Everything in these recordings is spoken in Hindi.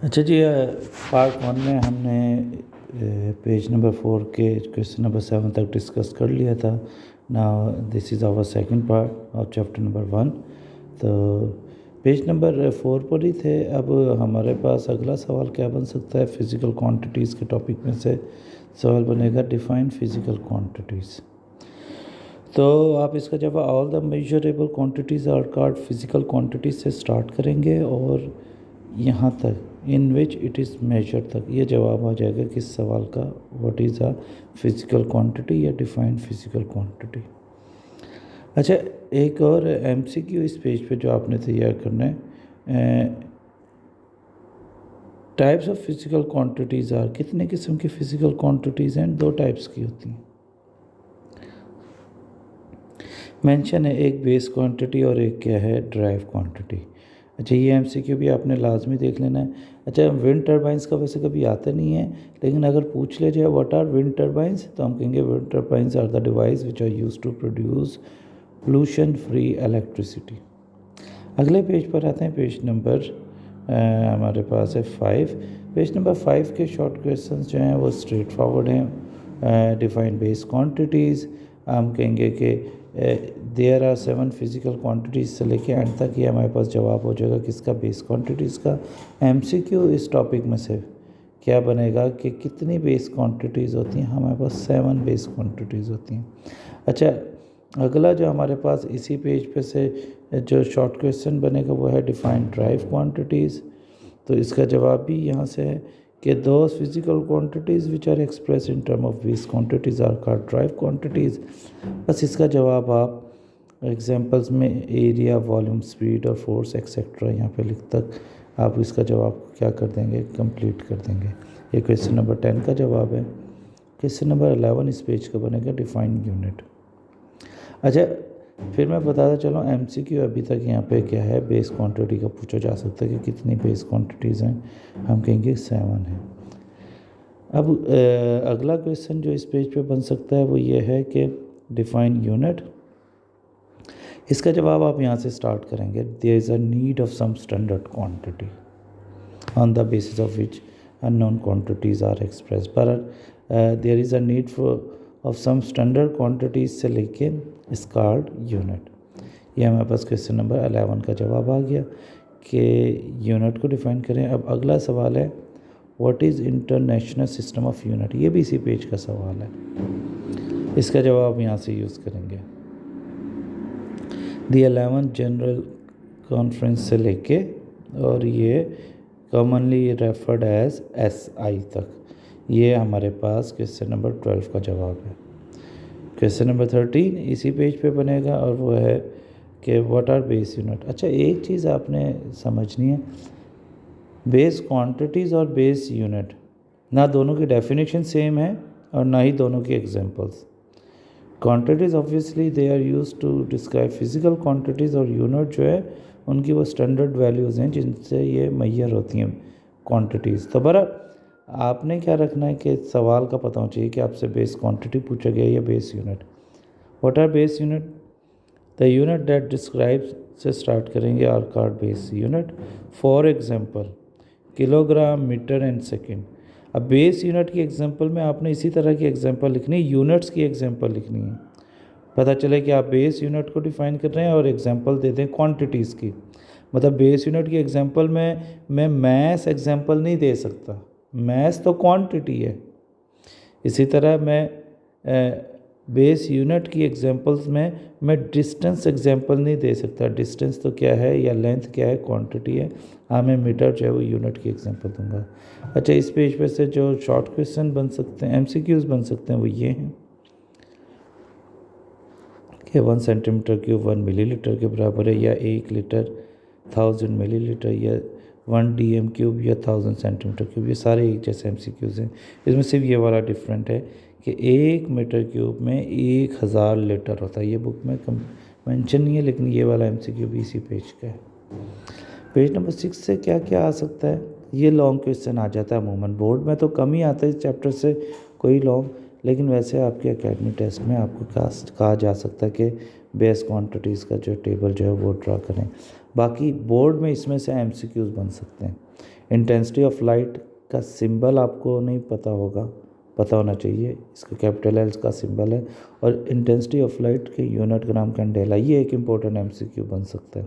अच्छा जी, पार्ट वन में हमने पेज नंबर 4 के क्वेश्चन नंबर 7 तक डिस्कस कर लिया था। Now this is our second part of chapter number 1। तो पेज नंबर 4 पर ही थे। अब हमारे पास अगला सवाल क्या बन सकता है? फिज़िकल क्वांटिटीज़ के टॉपिक में से सवाल बनेगा डिफाइन फिज़िकल क्वांटिटीज़। तो आप इसका जवाब all the measurable quantities are called physical quantities से स्टार्ट करेंगे और यहाँ तक in which it is measure तक ये जवाब आ जाएगा किस सवाल का, what is a physical quantity या डिफाइंड फिज़िकल क्वांटिटी। अच्छा, एक और एमसीक्यू इस पेज पे जो आपने तैयार करना है, types of physical quantities are, कितने किस्म की फ़िज़िकल क्वांटिटीज़ हैं? 2 टाइप्स की होती हैं। मेंशन है एक बेस क्वांटिटी और एक क्या है, ड्राइव क्वांटिटी। अच्छा, ये एमसीक्यू भी आपने लाजमी देख लेना है। अच्छा, विंड टर्बाइंस का वैसे कभी आता नहीं है, लेकिन अगर पूछ ले जाए व्हाट आर विंड टर्बाइंस, तो हम कहेंगे wind turbines are the device which are use to produce pollution free electricity. अगले पेज पर आते हैं, पेज नंबर हमारे पास है 5। पेज नंबर 5 के शॉर्ट क्वेश्चंस जो हैं वो स्ट्रेट फॉरवर्ड हैं। डिफाइन बेस क्वांटिटीज़, हम कहेंगे कि देयर आर 7 फिज़िकल क्वांटिटीज़ से लेके एंड तक ये हमारे पास जवाब हो जाएगा किसका, बेस क्वांटिटीज़ का। एमसीक्यू इस टॉपिक में से क्या बनेगा कि कितनी बेस क्वांटिटीज़ होती हैं? हमारे पास 7 बेस क्वांटिटीज़ होती हैं। अच्छा, अगला जो हमारे पास इसी पेज पे से जो शॉर्ट क्वेश्चन बनेगा वो है डिफाइन ड्राइव क्वांटिटीज़। तो इसका जवाब भी यहाँ से है कि those physical quantities which are express in term of base quantities are called drive quantities. बस इसका जवाब आप एग्जांपल्स में एरिया, वॉल्यूम, स्पीड और फोर्स एक्सेट्रा यहाँ पे लिख तक आप इसका जवाब क्या कर देंगे, कंप्लीट कर देंगे। ये क्वेश्चन नंबर 10 का जवाब है। क्वेश्चन नंबर 11 इस पेज का बनेगा डिफाइन यूनिट। अच्छा, फिर मैं बताता चलूँ एमसीक्यू अभी तक यहाँ पे क्या है, बेस क्वांटिटी का पूछा जा सकता है कि कितनी बेस क्वांटिटीज़ हैं? हम कहेंगे 7 हैं। अब अगला क्वेश्चन जो इस पेज पे बन सकता है वो ये है कि डिफाइन यूनिट। इसका जवाब आप यहाँ से स्टार्ट करेंगे, there is a need of some standard quantity on the basis of which unknown quantities are express, पर there is a need for of some standard quantities से लेके इस कॉल्ड यूनिट। ये हमारे पास क्वेश्चन नंबर 11 का जवाब आ गया कि यूनिट को डिफाइन करें। अब अगला सवाल है what is international system of unit. ये भी इसी पेज का सवाल है, इसका जवाब यहाँ से यूज़ करेंगे। दी 11 जनरल कॉन्फ्रेंस से लेके और ये कॉमनली रेफर्ड एज SI तक, ये हमारे पास क्वेश्चन नंबर 12 का जवाब है। क्वेश्चन नंबर 13 इसी पेज पे बनेगा और वो है कि व्हाट आर बेस यूनिट। अच्छा, एक चीज़ आपने समझनी है, बेस क्वांटिटीज़ और बेस यूनिट ना दोनों की डेफिनेशन सेम है और ना ही दोनों की examples. Quantities obviously they are used to describe physical quantities, और यूनिट जो है उनकी वो स्टैंडर्ड वैल्यूज़ हैं जिनसे ये मैयर होती हैं क्वांटिटीज़। तो बहरहाल आपने क्या रखना है कि सवाल का पता होना चाहिए कि आपसे बेस क्वांटिटी पूछा गया या base unit. What are base unit? The unit that describes से स्टार्ट करेंगे are called base unit. For example kilogram, metre and second. अब बेस यूनिट की एग्जांपल में आपने इसी तरह की एग्जांपल लिखनी है, यूनिट्स की एग्जांपल लिखनी है। पता चले कि आप बेस यूनिट को डिफाइन कर रहे हैं और एग्जांपल दे दें क्वांटिटीज़ की। मतलब बेस यूनिट की एग्जांपल में मैं मैस एग्जांपल नहीं दे सकता, मैस तो क्वांटिटी है। इसी तरह मैं बेस यूनिट की एग्जांपल्स में मैं डिस्टेंस एग्जांपल नहीं दे सकता। डिस्टेंस तो क्या है या लेंथ क्या है, क्वांटिटी है। हाँ, मैं मीटर जो है वो यूनिट की एग्जांपल दूंगा। अच्छा, इस पेज पे से जो शॉर्ट क्वेश्चन बन सकते हैं, MCQs बन सकते हैं, वो ये हैं कि 1 सेंटीमीटर क्यूब 1 मिलीलीटर के बराबर है, या 1 लीटर 1000 मिलीलीटर, या 1 DM क्यूब या 1000 सेंटीमीटर क्यूब। ये सारे एक जैसे MCQs हैं। इसमें सिर्फ ये वाला डिफरेंट है कि 1 मीटर क्यूब में 1000 लीटर होता है। ये बुक में मेंशन नहीं है, लेकिन ये वाला MCQ भी इसी पेज का है। पेज नंबर 6 से क्या क्या आ सकता है? ये लॉन्ग क्वेश्चन आ जाता है। अमूमन बोर्ड में तो कम ही आता है इस चैप्टर से कोई लॉन्ग, लेकिन वैसे आपके एकेडमिक टेस्ट में आपको कहा जा सकता है कि बेस क्वांटिटीज़ का जो टेबल जो है वो ड्रा करें। बाकी बोर्ड में इसमें से एमसीक्यूज बन सकते हैं। इंटेंसिटी ऑफ लाइट का सिंबल आपको नहीं पता होगा, पता होना चाहिए, इसका कैपिटल एल का सिंबल है, और इंटेंसिटी ऑफ लाइट के यूनिट का नाम कैंडेला, ये एक इम्पोर्टेंट एमसीक्यू बन सकता है।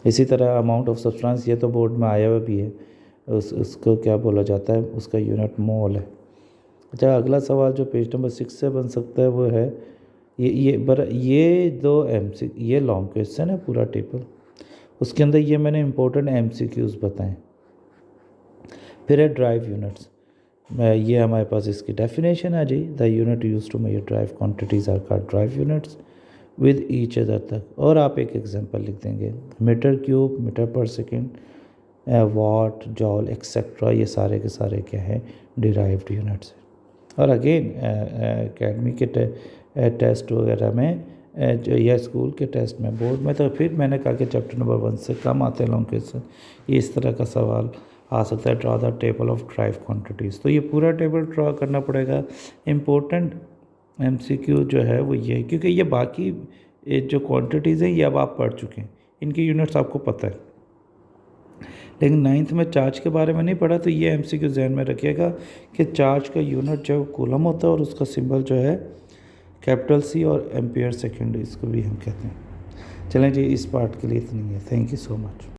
इसी तरह अमाउंट ऑफ सब्सटेंस, ये तो बोर्ड में आया हुआ भी है, उसको क्या बोला जाता है, उसका यूनिट मोल है। अच्छा, अगला सवाल जो पेज नंबर 6 से बन सकता है वो है ये दो ये लॉन्ग क्वेश्चन है पूरा टेबल, उसके अंदर ये मैंने इंपॉर्टेंट एमसीक्यूज बताएं। फिर है ड्राइव यूनिट्स, ये हमारे पास इसकी डेफिनेशन है जी, the unit use to measure derived quantities are called derived units with each other तक, और आप एक एग्जांपल लिख देंगे, metre cube, metre per second, watt, joule etcetera, ये सारे के सारे क्या है, डिराइव्ड यूनिट्स। और अगेन एकेडमी के टेस्ट वगैरह में जो या स्कूल के टेस्ट में, बोर्ड में तो फिर मैंने कहा कि चैप्टर नंबर 1 से कम आते हैं लॉन्ग क्वेश्चन, ये इस तरह का सवाल आ सकता है, draw the table of drive quantities. तो ये पूरा टेबल ड्रा करना पड़ेगा। इम्पोर्टेंट एमसीक्यू जो है वो ये है, क्योंकि ये बाकी जो क्वांटिटीज़ हैं ये अब आप पढ़ चुके हैं, इनकी यूनिट्स आपको पता है, लेकिन 9th में चार्ज के बारे में नहीं पढ़ा, तो ये एमसीक्यू जहन में रखिएगा कि चार्ज का यूनिट जो कूलम होता है और उसका सिंबल जो है कैपिटल सी, और एम्पियर सेकेंड इसको भी हम कहते हैं। चलें जी, इस पार्ट के लिए इतनी है। Thank you so much.